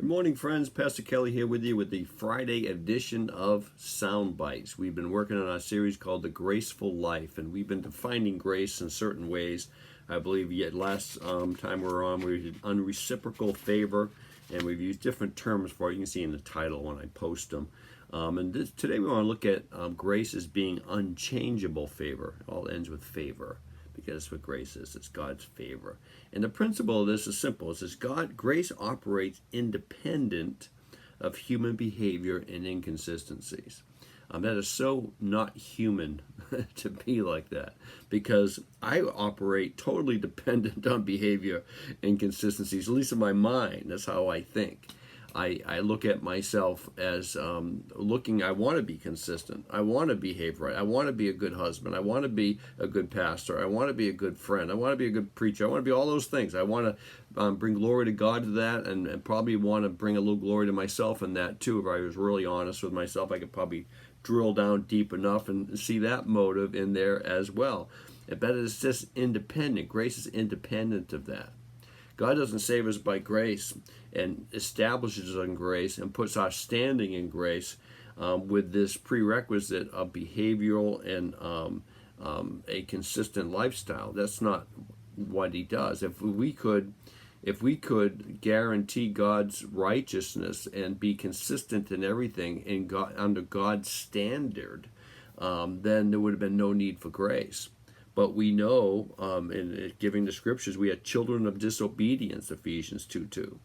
Good morning, friends. Pastor Kelly here with you with the Friday edition of Sound Bytes. We've been working on our series called The GraceFull Life, and we've been defining grace in certain ways. I believe yet last time we were on, we did unreciprocal favor, and we've used different terms for it. You can see in the title when I post them. Today we want to look at grace as being unchangeable favor. It all ends with favor, because that's what grace is. It's God's favor. And the principle of this is simple. It says grace operates independent of human behavior and inconsistencies. That is so not human to be like that, because I operate totally dependent on behavior and inconsistencies, at least in my mind. That's how I think. I look at myself as I want to be consistent. I want to behave right. I want to be a good husband. I want to be a good pastor. I want to be a good friend. I want to be a good preacher. I want to be all those things. I want to bring glory to God to that, and probably want to bring a little glory to myself in that too. If I was really honest with myself, I could probably drill down deep enough and see that motive in there as well. But it's just independent. Grace is independent of that. God doesn't save us by grace and establishes us in grace and puts our standing in grace with this prerequisite of behavioral and a consistent lifestyle. That's not what he does. If we could guarantee God's righteousness and be consistent in everything under God's standard, then there would have been no need for grace. But we know, in giving the scriptures, we are children of disobedience, Ephesians 2:2.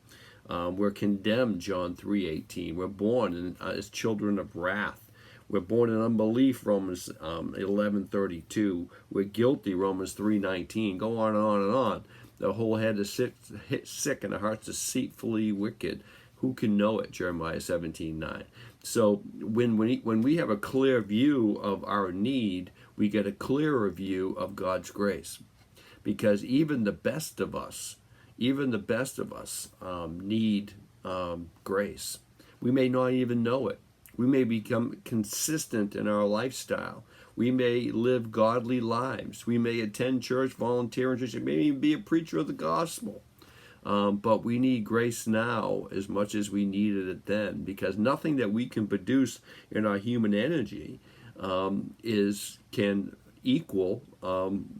We're condemned, John 3:18. We're born as children of wrath. We're born in unbelief, Romans 11:32. We're guilty, Romans 3:19. Go on and on and on. The whole head is sick and the heart's deceitfully wicked. Who can know it? Jeremiah 17:9. So when we have a clear view of our need, we get a clearer view of God's grace, because even the best of us need grace. We may not even know it. We may become consistent in our lifestyle. We may live godly lives. We may attend church, volunteer in church, and maybe even be a preacher of the gospel. But we need grace now as much as we needed it then, because nothing that we can produce in our human energy can equal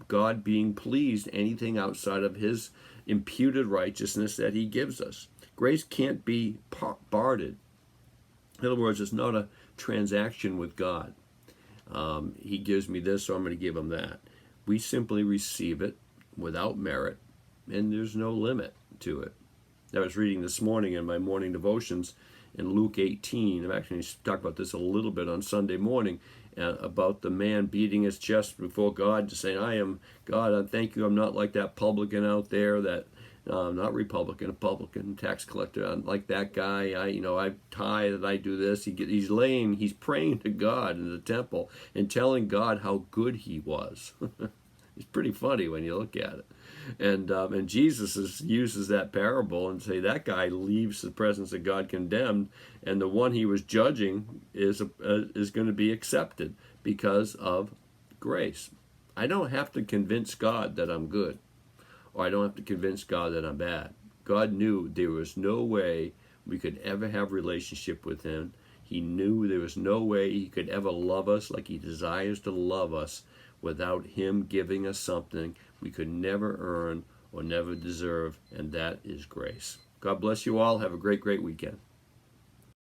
God being pleased anything outside of his imputed righteousness that he gives us. Grace can't be bartered. In other words, it's not a transaction with God. He gives me this, so I'm going to give him that. We simply receive it without merit, and there's no limit to it. I was reading this morning in my morning devotions in Luke 18. I've actually talked about this a little bit on Sunday morning, about the man beating his chest before God to say, I am God, I thank you, I'm not like that publican out there, that not Republican, a publican, tax collector. I'm like that guy. I tithe, I do this. He's praying to God in the temple and telling God how good he was. It's pretty funny when you look at it. And Jesus uses that parable and say that guy leaves the presence of God condemned, and the one he was judging is going to be accepted because of grace. I don't have to convince God that I'm good, or I don't have to convince God that I'm bad. God knew there was no way we could ever have a relationship with him. He knew there was no way he could ever love us like he desires to love us without him giving us something we could never earn or never deserve, and that is grace. God bless you all. Have a great, great weekend.